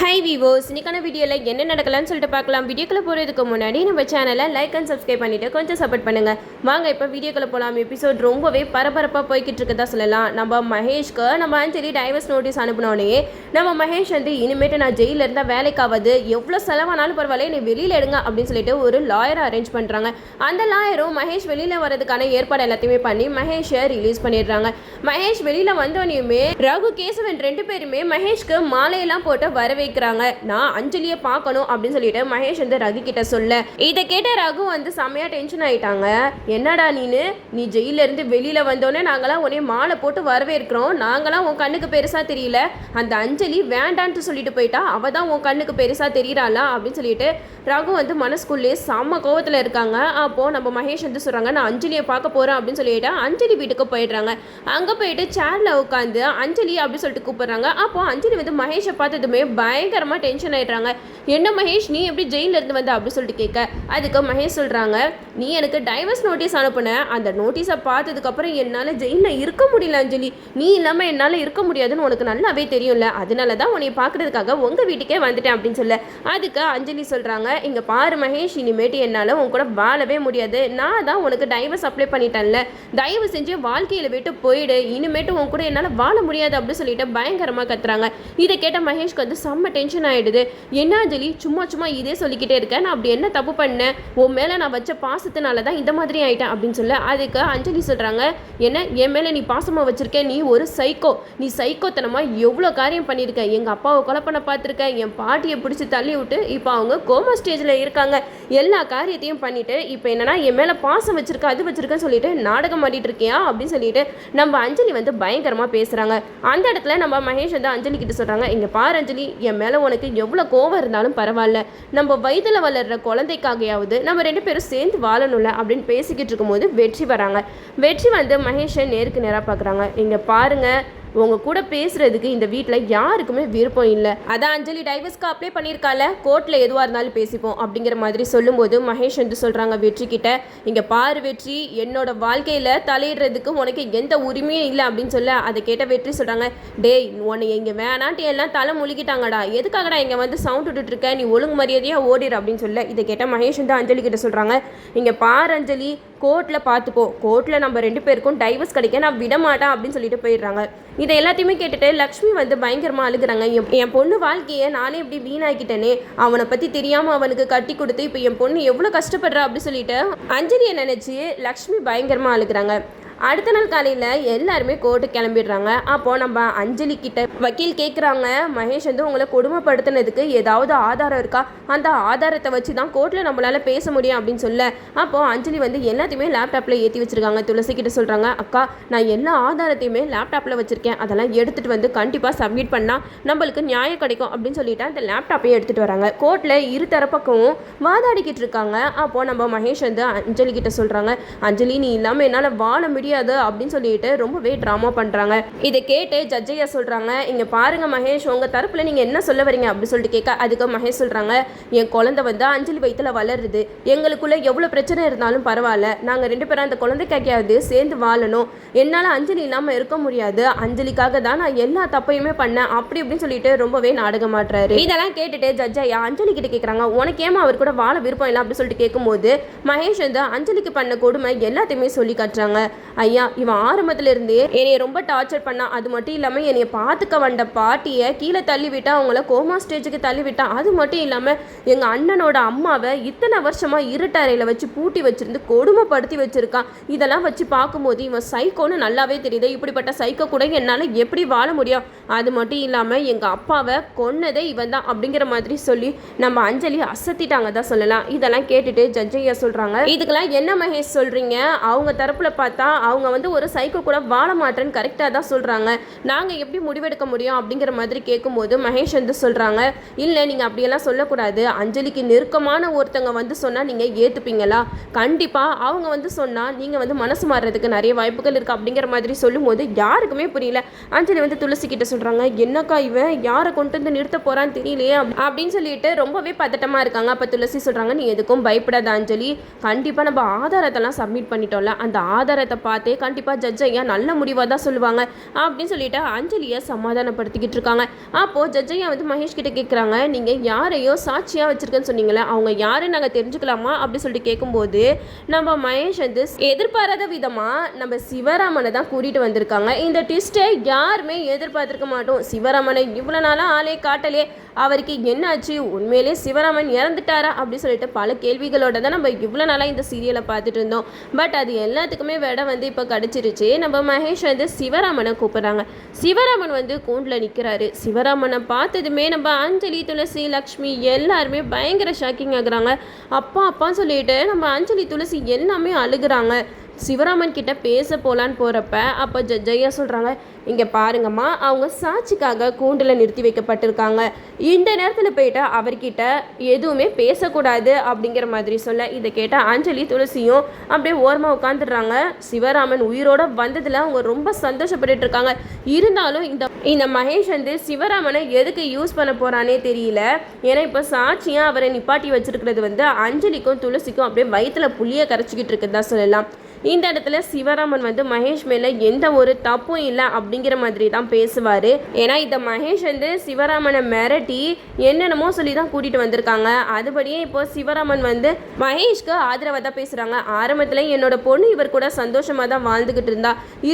Hi வீவோஸ், இன்னைக்கான வீடியோவில் என்ன நடக்கலாம்னு சொல்லிட்டு பார்க்கலாம். வீடியோக்குள்ளே போகிறதுக்கு முன்னாடி நம்ம சேனலை லைக் அண்ட் சப்ஸ்கிரைப் பண்ணிவிட்டு கொஞ்சம் சப்போர்ட் பண்ணுங்கள். வாங்க இப்போ வீடியோக்குள்ளே போகலாம். எபிசோட் ரொம்பவே பரபரப்பாக போய்கிட்டு இருக்கதா சொல்லலாம். நம்ம மகேஷ்க்கு நம்ம அஞ்சலி டைவர்ஸ் நோட்டீஸ் அனுப்பினோடனே நம்ம மகேஷ் வந்து இனிமேட்டு நான் ஜெயிலில் இருந்தால் வேலைக்காவது எவ்வளோ செலவானாலும் பரவாயில்ல என்னை வெளியில் எடுங்க அப்படின்னு சொல்லிட்டு ஒரு லாயரை அரேஞ்ச் பண்ணுறாங்க. அந்த லாயரும் மகேஷ் வெளியில் வரதுக்கான ஏற்பாடு எல்லாத்தையுமே பண்ணி மகேஷை ரிலீஸ் பண்ணிடுறாங்க. மகேஷ் வெளியில் வந்தோடனேயுமே ரகு கேசவன் ரெண்டு பேருமே மகேஷ்க்கு மாலையெல்லாம் போட்டு வரவே நான் அஞ்சலியை பார்க்கணும் அப்படின்னு சொல்லிட்டு மகேஷ் வந்து ரகு கிட்ட சொல்ல, இதை கேட்ட ரகு வந்து செம்மையா டென்ஷன் ஆயிட்டாங்க. என்னடா நீ ஜெயில இருந்து வெளியில வந்தோடனே நாங்களாம் உன்னை மாலை போட்டு வரவேற்கிறோம், நாங்களாம் உன் கண்ணுக்கு பெருசா தெரியல, அந்த அஞ்சலி வேண்டான்ட்டு சொல்லிட்டு போயிட்டா, அவ தான் உன் கண்ணுக்கு பெருசா தெரியறாளா அப்படின்னு சொல்லிட்டு ரகு வந்து மனசுக்குள்ளே செம்ம கோவத்துல இருக்காங்க. அப்போ நம்ம மகேஷ் வந்து சொல்றாங்க, நான் அஞ்சலியை பார்க்க போறேன் அப்படின்னு சொல்லிட்டு அஞ்சலி வீட்டுக்கு போயிடுறாங்க. அங்க போயிட்டு சேர்ல உட்காந்து அஞ்சலி அப்படின்னு சொல்லிட்டு கூப்பிடுறாங்க. அப்போ அஞ்சலி வந்து மகேஷை பார்த்ததுமே பயங்கரமாக டென்ஷன் ஆகிடுறாங்க. என்ன மகேஷ், நீ எப்படி ஜெயிலில் இருந்து வந்த அப்படி சொல்லிட்டு கேட்க, அதுக்கு மகேஷ் சொல்கிறாங்க, நீ எனக்கு டைவர்ஸ் நோட்டீஸ் அனுப்புன, அந்த நோட்டீஸை பார்த்ததுக்கப்புறம் என்னால் ஜெயிலில் இருக்க முடியல அஞ்சலி, நீ இல்லாமல் என்னால் இருக்க முடியாதுன்னு உனக்கு நல்லாவே தெரியும்ல, அதனால தான் உன்னை பார்க்குறதுக்காக உங்கள் வீட்டுக்கே வந்துட்டேன் அப்படின்னு சொல்ல, அதுக்கு அஞ்சலி சொல்கிறாங்க, இங்கே பாரு மகேஷ், இனிமேட்டு என்னால் உன் கூட வாழவே முடியாது, நான் தான் உனக்கு டைவர்ஸ் அப்ளை பண்ணிட்டேன்ல, தயவு செஞ்சு வாழ்க்கையில் விட்டு போயிடு, இனிமேட்டு உன் கூட என்னால் வாழ முடியாது அப்படின்னு சொல்லிட்டு பயங்கரமாக கத்துறாங்க. இதை கேட்ட மகேஷ்க்கு வந்து செம்ம டென்ஷன் ஆகிடுது. என்ன அஞ்சலி, சும்மா இதே சொல்லிக்கிட்டே இருக்கேன், நான் அப்படி என்ன தப்பு பண்ணேன், உன் மேலே நான் வச்ச பாசத்தினால தான் இந்த மாதிரி ஆகிட்டேன் அப்படின்னு சொல்ல, அதுக்கு அஞ்சலி சொல்கிறாங்க, என்ன என் மேலே நீ பாசமாக வச்சுருக்க, நீ ஒரு சைக்கோ, நீ சைக்கோத்தனமாக எவ்வளோ காரியம் பண்ணியிருக்க, எங்கள் அப்பாவை கொலை பண்ண பார்த்துருக்க, என் பாட்டியை பிடிச்சி தள்ளி விட்டு இப்போ அவங்க கோமா ஸ்டேஜில் இருக்காங்க, எல்லா காரியத்தையும் பண்ணிவிட்டு இப்போ என்னன்னா என் மேலே பாசம் வச்சுருக்க அது வச்சுருக்கேன்னு சொல்லிட்டு நாடகம் ஆடிட்டு இருக்கியா அப்படின்னு சொல்லிட்டு நம்ம அஞ்சலி வந்து பயங்கரமாக பேசுகிறாங்க. அந்த இடத்துல நம்ம மகேஷ் வந்து அஞ்சலி கிட்ட சொல்கிறாங்க, இங்கே பாரு அஞ்சலி, என் மேலே உனக்கு எவ்வளோ கோவம் இருந்தாலும் பரவாயில்ல, நம்ம வயிற்றில் வளர்கிற குழந்தைக்காகையாவது நம்ம ரெண்டு பேரும் சேர்ந்து வாழணும்ல அப்படின்னு பேசிக்கிட்டு இருக்கும்போது வெற்றி வராங்க. வெற்றி வந்து மகேஷை நேருக்கு நேராக பார்க்குறாங்க. இங்கே பாருங்கள், உங்க கூட பேசுறதுக்கு இந்த வீட்டில் யாருக்குமே விருப்பம் இல்லை, அதான் அஞ்சலி டைவர்ஸ்க்கு அப்ளை பண்ணியிருக்கால, கோர்ட்டில் எதுவாக இருந்தாலும் பேசிப்போம் அப்படிங்கிற மாதிரி சொல்லும்போது மகேஷ் வந்து சொல்கிறாங்க வெற்றி கிட்ட, இங்கே பாரு வெற்றி, என்னோட வாழ்க்கையில் தலையிடுறதுக்கு உனக்கு எந்த உரிமையும் இல்லை அப்படின்னு சொல்ல, அதை கேட்ட வெற்றி சொல்கிறாங்க, டேய் உன்னை இங்கே வேணான்ட்டு எல்லாம் தலை முழுகிட்டாங்கடா, எதுக்காகடா இங்கே வந்து சவுண்ட் விட்டுட்டு இருக்க, நீ ஒழுங்கு மரியாதையாக ஓடிடு அப்படின்னு சொல்ல, இதை கேட்ட மகேஷ் வந்து அஞ்சலி கிட்ட சொல்கிறாங்க, இங்கே பாரு அஞ்சலி, கோர்ட்டில் பார்த்துப்போ, கோர்ட்டில் நம்ம ரெண்டு பேருக்கும் டைவர்ஸ் கிடைக்க நான் விட மாட்டேன் அப்படின்னு சொல்லிட்டு போயிடுறாங்க. இதை எல்லாத்தையுமே கேட்டுட்டு லக்ஷ்மி வந்து பயங்கரமாக அழுகுறாங்க. என் பொண்ணு வாழ்க்கையை நானே இப்படி வீணாக்கிட்டேனே, அவனை பற்றி தெரியாமல் அவனுக்கு கட்டி கொடுத்து இப்போ என் பொண்ணு எவ்வளோ கஷ்டப்படுறா அப்படி சொல்லிட்டு அஞ்சலியை நினச்சி லக்ஷ்மி பயங்கரமாக அழுகுறாங்க. அடுத்த நாள் காலையில் எல்லாருமே கோர்ட்டுக்கு கிளம்பிடுறாங்க. அப்போது நம்ம அஞ்சலி கிட்ட வக்கீல் கேட்குறாங்க, மகேஷ் வந்து உங்களை கொடுமைப்படுத்தினதுக்கு ஏதாவது ஆதாரம் இருக்கா, அந்த ஆதாரத்தை வச்சு தான் கோர்ட்டில் நம்மளால் பேச முடியும் அப்படின்னு சொல்ல, அப்போது அஞ்சலி வந்து எல்லாத்தையுமே லேப்டாப்பில் ஏற்றி வச்சுருக்காங்க. துளசி கிட்ட சொல்கிறாங்க, அக்கா நான் எல்லா ஆதாரத்தையுமே லேப்டாப்பில் வச்சுருக்கேன், அதெல்லாம் எடுத்துகிட்டு வந்து கண்டிப்பாக சப்மிட் பண்ணால் நம்மளுக்கு நியாயம் கிடைக்கும் அப்படின்னு சொல்லிட்டு அந்த லேப்டாப்பையும் எடுத்துகிட்டு வராங்க. கோர்ட்டில் இரு தரப்பக்கம் வாதாடிக்கிட்டு இருக்காங்க. அப்போது நம்ம மகேஷ் வந்து அஞ்சலி கிட்ட சொல்கிறாங்க, அஞ்சலி நீ இல்லாமல் என்னால் வாழ முடியாது அப்படின்னு சொல்லிட்டு ரொம்பவே ட்ராமா பண்றாங்க. இதை கேட்டு ஜட்ஜையா சொல்றாங்க, இங்க பாருங்க மகேஷ், உங்க தரப்புல நீங்க என்ன சொல்ல வரீங்க அப்படின்னு சொல்லிட்டு கேட்க, அதுக்கு மகேஷ் சொல்றாங்க, என் குழந்தை வந்து அஞ்சலி வயித்துல வளருது, எங்களுக்குள்ள எவ்வளவு பிரச்சனை இருந்தாலும் பரவாயில்ல, நாங்க ரெண்டு பேரும் அந்த குழந்தைக்காவது சேர்ந்து வாழணும், என்னால அஞ்சலி இல்லாம இருக்க முடியாது, அஞ்சலிக்காக தான் நான் எல்லா தப்பையுமே பண்ணேன் அப்படி இப்படின்னு சொல்லிட்டு ரொம்பவே நாடகம் ஆடுறாரு. இதெல்லாம் கேட்டுட்டு ஜட்ஜையா அஞ்சலி கிட்ட கேட்கறாங்க, உனக்கு ஏமா அவர் கூட வாழ விருப்பம் இல்லை அப்படின்னு சொல்லிட்டு கேட்கும்போது மகேஷ் வந்து அஞ்சலிக்கு பண்ண கொடுமை எல்லாத்தையுமே சொல்லி காட்டுறாங்க. ஐயா, இவன் ஆரம்பத்திலிருந்தே என்னைய ரொம்ப டார்ச்சர் பண்ணா, அது மட்டும் இல்லாமல் என்னைய பார்த்துக்க வந்த பாட்டியை கீழே தள்ளி விட்டா, அவங்கள கோமா ஸ்டேஜுக்கு தள்ளி விட்டா, அது மட்டும் இல்லாமல் எங்கள் அண்ணனோட அம்மாவை இத்தனை வருஷமாக இருட்டறையில் வச்சு பூட்டி வச்சிருந்து கொடுமைப்படுத்தி வச்சிருக்கான். இதெல்லாம் வச்சு பார்க்கும்போது இவன் சைக்கோன்னு நல்லாவே தெரியுது, இப்படிப்பட்ட சைக்கோ கூட என்னால் எப்படி வாழ முடியும், அது மட்டும் இல்லாமல் எங்கள் அப்பாவை கொன்னதே இவன் தான் அப்படிங்கிற மாதிரி சொல்லி நம்ம அஞ்சலி அசத்திட்டாங்க தான் சொல்லலாம். இதெல்லாம் கேட்டுட்டு ஜட்ஜையா சொல்கிறாங்க, இதுக்கெல்லாம் என்ன மகேஷ் சொல்கிறீங்க, அவங்க தரப்பில் பார்த்தா அவங்க வந்து ஒரு சைக்கோ கூட வாழ மாட்டேன்னு கரெக்டாக தான் சொல்கிறாங்க, நாங்கள் எப்படி முடிவெடுக்க முடியும் அப்படிங்கிற மாதிரி கேட்கும்போது மகேஷ் வந்து சொல்கிறாங்க, இல்லை நீங்கள் அப்படியெல்லாம் சொல்லக்கூடாது, அஞ்சலிக்கு நெருக்கமான ஒருத்தங்க வந்து சொன்னால் நீங்கள் ஏற்றுப்பீங்களா, கண்டிப்பாக அவங்க வந்து சொன்னால் நீங்கள் வந்து மனசு மாறுறதுக்கு நிறைய வாய்ப்புகள் இருக்குது அப்படிங்கிற மாதிரி சொல்லும்போது யாருக்குமே புரியல. அஞ்சலி வந்து துளசி கிட்ட சொல்கிறாங்க, என்னக்கா இவன் யாரை கொண்டு வந்து நிறுத்த போகிறான்னு தெரியலையே அப்படின்னு சொல்லிட்டு ரொம்பவே பதட்டமாக இருக்காங்க. அப்போ துளசி சொல்கிறாங்க, நீ எதுக்கும் பயப்படாத அஞ்சலி, கண்டிப்பாக நம்ம ஆதாரத்தெல்லாம் சப்மிட் பண்ணிட்டோம்ல, அந்த ஆதாரத்தை பார்த்து பார்த்தே கண்டிப்பாக ஜட்ஜ் ஐயா நல்ல முடிவாக தான் சொல்லுவாங்க அப்படின்னு சொல்லிட்டு அஞ்சலியை சமாதானப்படுத்திக்கிட்டு இருக்காங்க. அப்போது ஜட்ஜ் ஐயா வந்து மகேஷ் கிட்ட கேட்குறாங்க, நீங்கள் யாரையோ சாட்சியாக வச்சுருக்கேன்னு சொன்னீங்களே, அவங்க யாருன்னு நாங்கள் தெரிஞ்சுக்கலாமா அப்படின்னு சொல்லிட்டு கேட்கும்போது நம்ம மகேஷ் வந்து எதிர்பாராத விதமாக நம்ம சிவராமனை தான் கூட்டிகிட்டு வந்திருக்காங்க. இந்த ட்விஸ்ட்டை யாருமே எதிர்பார்த்துருக்க மாட்டோம். சிவராமனை இவ்வளோ நாளாக ஆளே காட்டலே, அவருக்கு என்னாச்சு, உண்மையிலே சிவராமன் இறந்துட்டாரா அப்படின்னு சொல்லிட்டு பல கேள்விகளோட தான் நம்ம இவ்வளோ நாளாக இந்த சீரியலை பார்த்துட்டு இருந்தோம். பட் அது எல்லாத்துக்குமே விட வந்து இப்போ கிடச்சிருச்சு. நம்ம மகேஷ் வந்து சிவராமனை கூப்பிட்றாங்க. சிவராமன் வந்து கூண்டில் நிற்கிறாரு. சிவராமனை பார்த்ததுமே நம்ம அஞ்சலி, துளசி, லக்ஷ்மி எல்லாருமே பயங்கர ஷாக்கிங் ஆகுறாங்க. அப்பா அப்பான்னு சொல்லிட்டு நம்ம அஞ்சலி, துளசி எல்லாமே அழுகுறாங்க. சிவராமன் கிட்ட பேச போகலான்னு போகிறப்ப அப்போ ஜட்ஜையா சொல்கிறாங்க, இங்கே பாருங்கம்மா, அவங்க சாட்சிக்காக கூண்டில் நிறுத்தி வைக்கப்பட்டிருக்காங்க. இந்த நேரத்தில் போயிட்டு அவர்கிட்ட எதுவுமே பேசக்கூடாது அப்படிங்கிற மாதிரி சொல்ல, இதை கேட்டால் அஞ்சலி, துளசியும் அப்படியே ஓரமாக உட்காந்துடுறாங்க. சிவராமன் உயிரோடு வந்ததில் அவங்க ரொம்ப சந்தோஷப்பட்டு இருக்காங்க. இருந்தாலும் இந்த மகேஷ் வந்து சிவராமனை எதுக்கு யூஸ் பண்ண போகிறானே தெரியல. ஏன்னா இப்போ சாட்சியாக அவரை நிப்பாட்டி வச்சிருக்கிறது வந்து அஞ்சலிக்கும் துளசிக்கும் அப்படியே வயிற்றில் புளியை கரைச்சிக்கிட்டு இருக்குதா சொல்லலாம். இந்த இடத்துல சிவராமன் வந்து மகேஷ் மேலே எந்த ஒரு தப்பும் இல்லை அப்படிங்கிற மாதிரி தான் பேசுவார். ஏன்னா இந்த மகேஷ் வந்து சிவராமனை மிரட்டி என்னென்னமோ சொல்லி தான் கூட்டிகிட்டு வந்திருக்காங்க. அதுபடியே இப்போ சிவராமன் வந்து மகேஷ்க்கு ஆதரவாக தான் பேசுகிறாங்க. ஆரம்பத்தில் என்னோட பொண்ணு இவர் கூட சந்தோஷமாக தான் வாழ்ந்துக்கிட்டு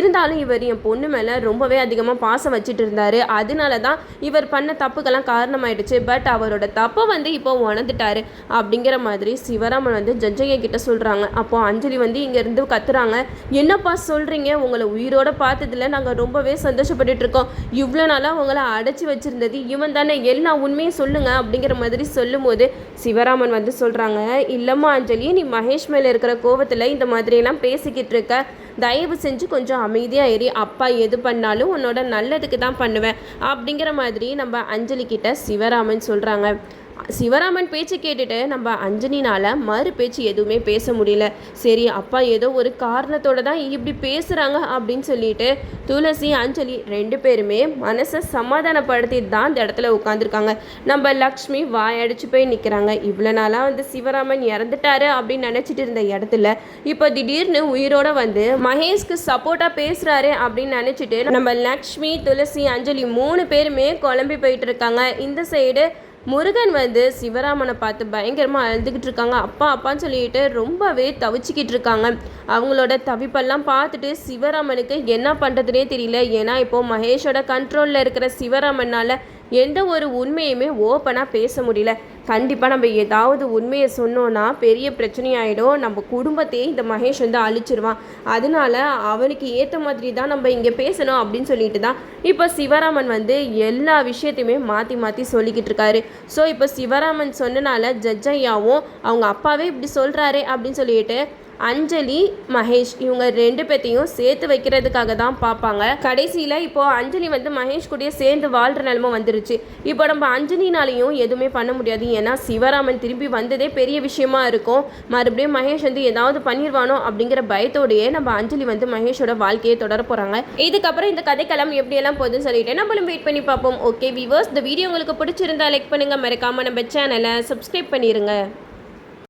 இருந்தாலும் இவர் என் பொண்ணு மேலே ரொம்பவே அதிகமாக பாசம் வச்சுட்டு இருந்தார். அதனால தான் இவர் பண்ண தப்புக்கெல்லாம் காரணமாயிடுச்சு. பட் அவரோட தப்பை வந்து இப்போ உணர்ந்துட்டாரு அப்படிங்கிற மாதிரி சிவராமன் வந்து ஜட்ஜையா கிட்ட சொல்கிறாங்க. அப்போது அஞ்சலி வந்து இங்கேருந்து கத்துறாங்க, என்னப்பா சொல்கிறீங்க, உங்களை உயிரோட பார்த்ததில் நாங்கள் ரொம்பவே சந்தோஷப்பட்டுட்டு இருக்கோம். இவ்வளோ நாளாக உங்களை அடைச்சி வச்சுருந்தது இவன் தானே, எல்லா உண்மையும் சொல்லுங்க அப்படிங்கிற மாதிரி சொல்லும்போது சிவராமன் வந்து சொல்கிறாங்க, இல்லைம்மா அஞ்சலி, நீ மகேஷ் மேலே இருக்கிற கோவத்தில் இந்த மாதிரியெல்லாம் பேசிக்கிட்டு இருக்க. தயவு செஞ்சு கொஞ்சம் அமைதியாக ஏறி, அப்பா எது பண்ணாலும் உன்னோட நல்லதுக்கு தான் பண்ணுவேன் அப்படிங்கிற மாதிரி நம்ம அஞ்சலி கிட்ட சிவராமன் சொல்கிறாங்க. சிவராமன் பேச்சு கேட்டுட்டு நம்ம அஞ்சலினால் மறு பேச்சு எதுவுமே பேச முடியல. சரி, அப்பா ஏதோ ஒரு காரணத்தோடு தான் இப்படி பேசுகிறாங்க அப்படின்னு சொல்லிட்டு துளசி, அஞ்சலி ரெண்டு பேருமே மனசை சமாதானப்படுத்திட்டு தான் இந்த இடத்துல உட்காந்துருக்காங்க. நம்ம லக்ஷ்மி வாயடிச்சு போய் நிற்கிறாங்க. இவ்வளோ நாளாக வந்து சிவராமன் இறந்துட்டாரு அப்படின்னு நினச்சிட்டு இருந்த இடத்துல இப்போ திடீர்னு உயிரோட வந்து மகேஷ்க்கு சப்போர்ட்டாக பேசுகிறாரு அப்படின்னு நினச்சிட்டு நம்ம லக்ஷ்மி, துளசி, அஞ்சலி 3 பேருமே குழம்பி போயிட்டு இருக்காங்க. இந்த சைடு முருகன் வந்து சிவராமனை பார்த்து பயங்கரமாக அழுதுகிட்டு இருக்காங்க. அப்பா அப்பான்னு சொல்லிட்டு ரொம்பவே தவிச்சிக்கிட்டு இருக்காங்க. அவங்களோட தவிப்பெல்லாம் பார்த்துட்டு சிவராமனுக்கு என்ன பண்ணுறதுனே தெரியல. ஏன்னா இப்போது மகேஷோட கண்ட்ரோலில் இருக்கிற சிவராமனால் எந்த ஒரு உண்மையுமே ஓப்பனாக பேச முடியல. கண்டிப்பாக நம்ம ஏதாவது உண்மையை சொன்னோன்னா பெரிய பிரச்சனையாயிடும். நம்ம குடும்பத்தையே இந்த மகேஷ் வந்து அழிச்சிருவான். அதனால அவனுக்கு ஏற்ற மாதிரி தான் நம்ம இங்கே பேசணும் அப்படின்னு சொல்லிட்டு தான் இப்போ சிவராமன் வந்து எல்லா விஷயத்தையுமே மாற்றி மாற்றி சொல்லிக்கிட்டு இருக்காரு. ஸோ இப்போ சிவராமன் சொன்னனால ஜட்ஜ் ஐயாவும் அவங்க அப்பாவே இப்படி சொல்கிறாரு அப்படின்னு சொல்லிட்டு அஞ்சலி, மகேஷ் இவங்க 2 பேத்தையும் சேர்த்து வைக்கிறதுக்காக தான் பார்ப்பாங்க. கடைசியில் இப்போது அஞ்சலி வந்து மகேஷ் கூடயே சேர்ந்து வாழ்கிற நிலமை வந்துருச்சு. இப்போ நம்ம அஞ்சலினாலையும் எதுவுமே பண்ண முடியாது. ஏன்னா சிவராமன் திரும்பி வந்ததே பெரிய விஷயமா இருக்கும். மறுபடியும் மகேஷ் வந்து ஏதாவது பண்ணிடுவானோ அப்படிங்கிற பயத்தோடையே நம்ம அஞ்சலி வந்து மகேஷோட வாழ்க்கையை தொடர போகிறாங்க. இதுக்கப்புறம் இந்த கதைக்களம் எப்படியெல்லாம் போகுதுன்னு சொல்லிட்டு நம்மளும் வெயிட் பண்ணி பார்ப்போம். ஓகே வியூவர்ஸ், இந்த வீடியோ உங்களுக்கு பிடிச்சிருந்தா லைக் பண்ணுங்கள், மறக்காமல் நம்ம சேனலை சப்ஸ்கிரைப் பண்ணிடுங்க.